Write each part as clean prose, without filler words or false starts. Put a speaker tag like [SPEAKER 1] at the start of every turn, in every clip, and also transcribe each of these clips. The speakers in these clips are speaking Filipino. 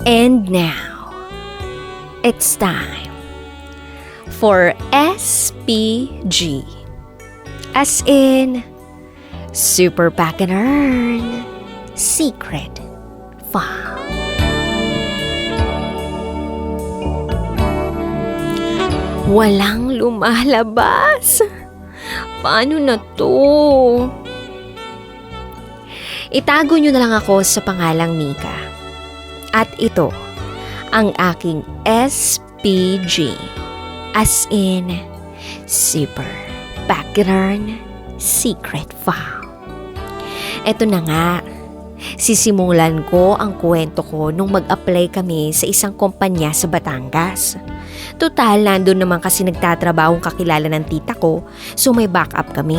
[SPEAKER 1] And now, it's time for SPG. As in, Super Pack and Earn Secret File. Walang lumalabas. Paano na to? Itago nyo na lang ako sa pangalang Mika. At ito, ang aking SPG. As in, Super Background Secret File. Ito na nga, sisimulan ko ang kwento ko nung mag-apply kami sa isang kumpanya sa Batangas. Total, nandun naman kasi nagtatrabahong kakilala ng tita ko, so may backup kami.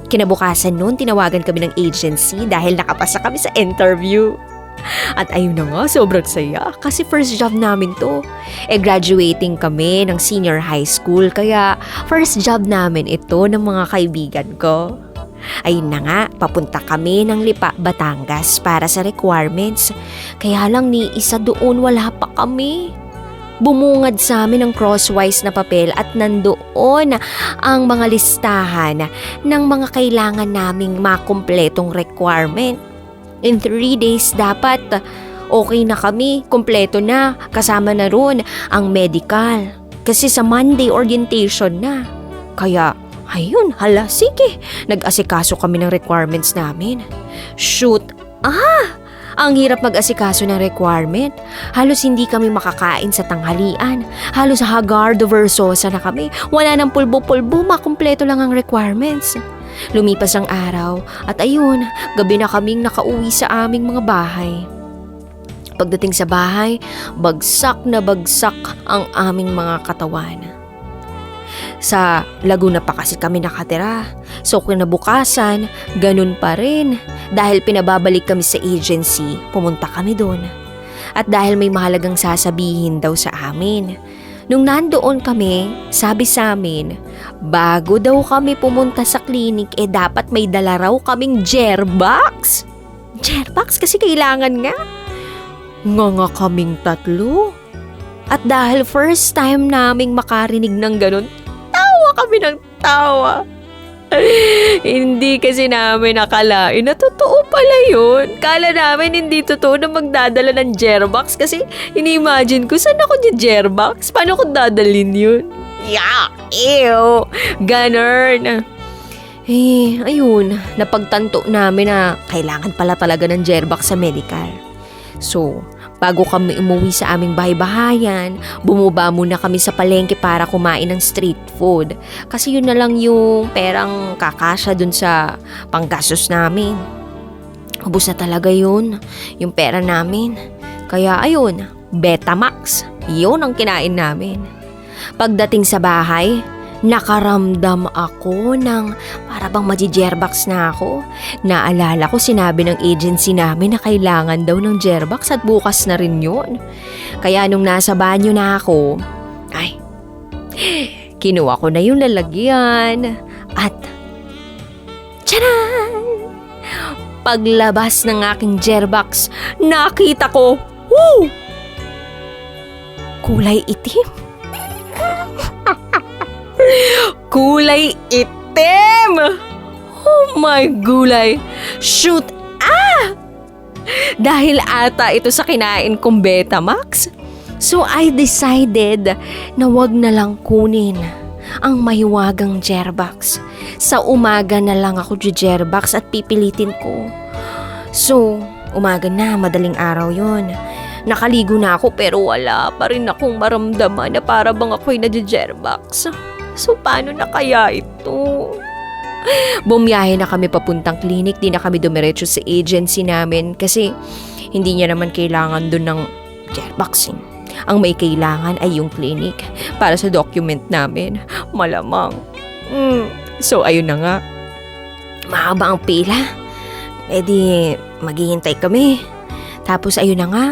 [SPEAKER 1] Kinabukasan noon, tinawagan kami ng agency dahil nakapasa kami sa interview. At ayun na nga, sobrang saya kasi first job namin to. Graduating kami ng senior high school, kaya first job namin ito ng mga kaibigan ko. Ayun na nga, papunta kami ng Lipa, Batangas para sa requirements. Kaya lang ni isa doon wala pa kami. Bumungad sa amin ng crosswise na papel at nandoon ang mga listahan ng mga kailangan naming makumpletong requirement. In 3 days dapat okay na kami, kumpleto na, kasama na ron ang medical. Kasi sa Monday orientation na. Kaya, ayun, hala, sige, nag-asikaso kami ng requirements namin. Shoot, ang hirap mag-asikaso ng requirement. Halos hindi kami makakain sa tanghalian. Halos hagardo versosa na kami. Wala nang pulbo-pulbo, makumpleto lang ang requirements. Lumipas ang araw at ayun, gabi na kaming nakauwi sa aming mga bahay. Pagdating sa bahay, bagsak na bagsak ang aming mga katawan. Sa Laguna pa kasi kami nakatira. So kinabukasan, ganun pa rin. Dahil pinababalik kami sa agency, pumunta kami doon. At dahil may mahalagang sasabihin daw sa amin. Nung nandoon kami, sabi sa amin, bago daw kami pumunta sa clinic, dapat may dala raw kaming Gerbox. Gerbox kasi kailangan nga. Nga kaming tatlo. At dahil first time naming makarinig ng ganun, kami ng tawa. Hindi kasi namin nakalain na totoo pala yun. Kala namin hindi totoo na magdadala ng Gerbox kasi ini-imagine ko saan ako yung Gerbox? Paano ko dadalhin yun? Ew! Ganun. Ayun, napagtanto namin na kailangan pala talaga ng Gerbox sa medical. So, bago kami umuwi sa aming bahay-bahayan, bumaba muna kami sa palengke para kumain ng street food. Kasi yun na lang yung perang kakasya dun sa panggastos namin. Ubus na talaga yun, yung pera namin. Kaya ayun, Betamax, yun ang kinain namin. Pagdating sa bahay, nakaramdam ako ng para bang maji-Gerbox na ako. Naalala ko sinabi ng agency namin na kailangan daw ng Gerbox at bukas na rin yun. Kaya nung nasa banyo na ako, kinuha ko na yung lalagyan at tcharan! Paglabas ng aking Gerbox, nakita ko, kulay itim. Kulay itim! Oh my gulay! Shoot! Dahil ata ito sa kinain kong Betamax, so I decided na wag na lang kunin ang mahiwagang Gerbox. Sa umaga na lang ako Gerbox at pipilitin ko. So, umaga na, madaling araw yon. Nakaligo na ako pero wala pa rin akong maramdaman na para bang ako'y nadya-Gerbox. So, paano na kaya ito? Bumiyahe na kami papuntang clinic, di na kami dumiretso sa agency namin kasi hindi niya naman kailangan dun ng Gerboxing. Ang may kailangan ay yung clinic para sa document namin. Malamang. So, ayun na nga. Mahaba ang pila. Di maghihintay kami. Tapos ayun na nga,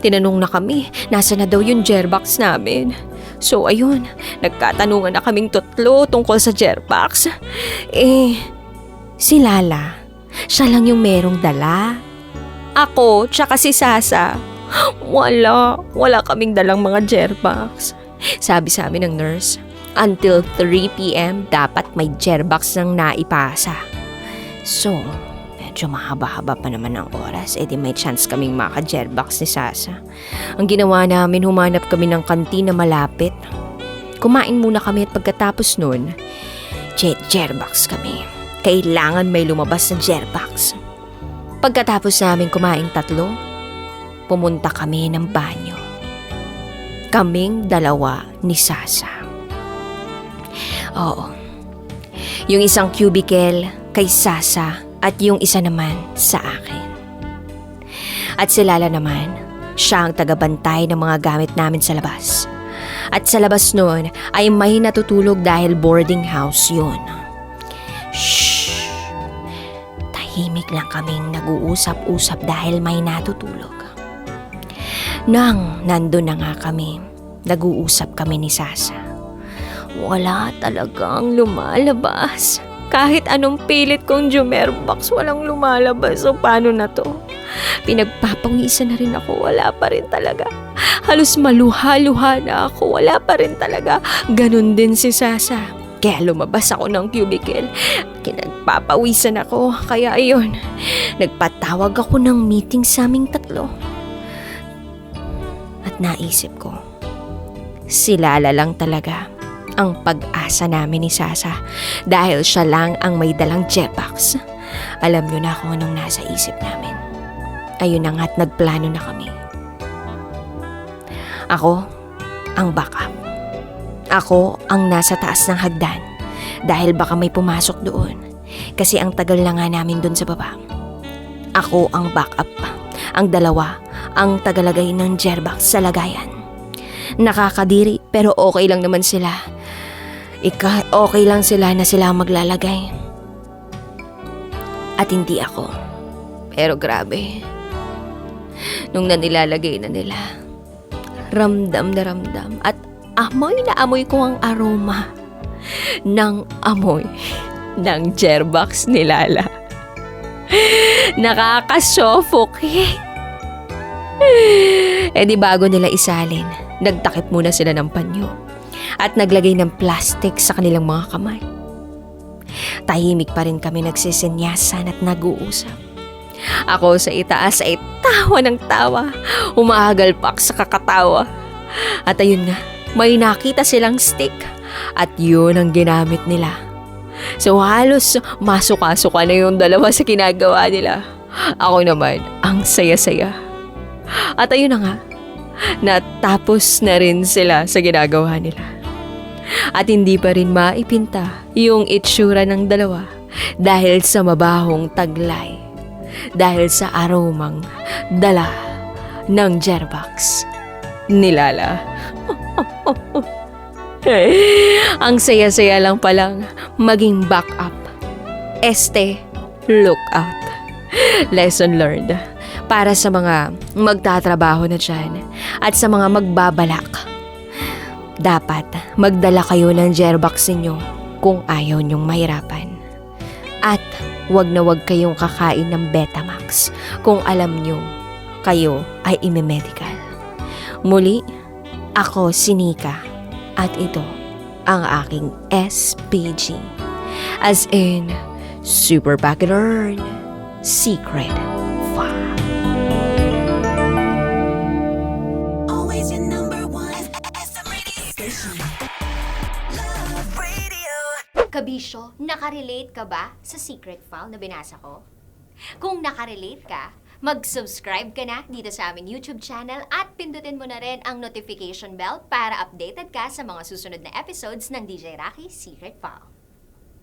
[SPEAKER 1] tinanong na kami, nasa na daw yung Gerbox namin. So ayun, nagkatanungan na kaming tatlo tungkol sa Gerbox. Si Lala, siya lang yung merong dala. Ako, tsaka si Sasa, Wala kaming dalang mga Gerbox. Sabi sa amin ng nurse, until 3 p.m. dapat may Gerbox nang naipasa. So, medyo mahaba-haba pa naman ang oras, edi may chance kaming maka-Gerbox ni Sasa. Ang ginawa namin, humanap kami ng kantin na malapit. Kumain muna kami at pagkatapos nun, Gerbox kami. Kailangan may lumabas na Gerbox. Pagkatapos namin kumain 3, pumunta kami ng banyo. Kaming 2 ni Sasa. Oo. Yung isang cubicle kay Sasa at yung isa naman sa akin. At si Lala naman, siya ang tagabantay ng mga gamit namin sa labas. At sa labas noon ay may natutulog dahil boarding house yun. Shhh! Tahimik lang kaming nag-uusap-usap dahil may natutulog. Nang nandun na nga kami, nag-uusap kami ni Sasa. Wala talagang lumalabas. Kahit anong pilit kong Jumerbox, walang lumalabas. So paano na to? Pinagpapawisan na rin ako, wala pa rin talaga. Halos maluha-luha na ako, wala pa rin talaga. Ganon din si Sasa. Kaya lumabas ako ng cubicle. Kinagpapawisan ako, kaya ayun. Nagpatawag ako ng meeting sa aming 3. At naisip ko, si Lala lang talaga ang pag-asa namin ni Sasa dahil siya lang ang may dalang Gerbox. Alam nyo na kung anong nasa isip namin. Ayun na nga't nagplano na kami. Ako ang backup. Ako ang nasa taas ng hagdan dahil baka may pumasok doon kasi ang tagal na nga namin doon sa baba. Ako ang backup. Ang 2 ang tagalagay ng Gerbox sa lagayan. Nakakadiri pero okay lang naman sila. Okay lang sila na sila ang maglalagay. At hindi ako. Pero grabe. Nung nanilalagay na nila, ramdam na ramdam at amoy na amoy ko ang aroma ng amoy ng Gerbox ni Lala. Nakaka-suffocate. Di bago nila isalin, nagtakip muna sila ng panyo at naglagay ng plastic sa kanilang mga kamay. Tahimik pa rin kami nagsisenyasan at nag-uusap. Ako sa itaas ay tawa ng tawa, umahagalpak sa kakatawa. At ayun nga, may nakita silang stick at yun ang ginamit nila. So halos masuka-suka na yung 2 sa ginagawa nila. Ako naman, ang saya-saya. At ayun na nga, natapos na rin sila sa ginagawa nila. At hindi pa rin maipinta yung itsura ng 2 dahil sa mabahong taglay. Dahil sa aromang dala ng Gerbox ni Lala. Ang saya-saya lang palang maging backup. Look out. Lesson learned para sa mga magtatrabaho na dyan at sa mga magbabalak. Dapat magdala kayo ng Gerbox ninyo kung ayaw nyong mahirapan. At wag na wag kayong kakain ng Betamax kung alam nyo kayo ay imemedical. Muli, ako si Nika at ito ang aking SPG. As in, Super Bachelor Secret File.
[SPEAKER 2] Always your number 1 SM radio station. Love Radio.
[SPEAKER 3] Kabisyo, nakarelate ka ba sa secret file na binasa ko? Kung nakarelate ka, mag-subscribe ka na dito sa aming YouTube channel at pindutin mo na rin ang notification bell para updated ka sa mga susunod na episodes ng DJ Rocky Secret File.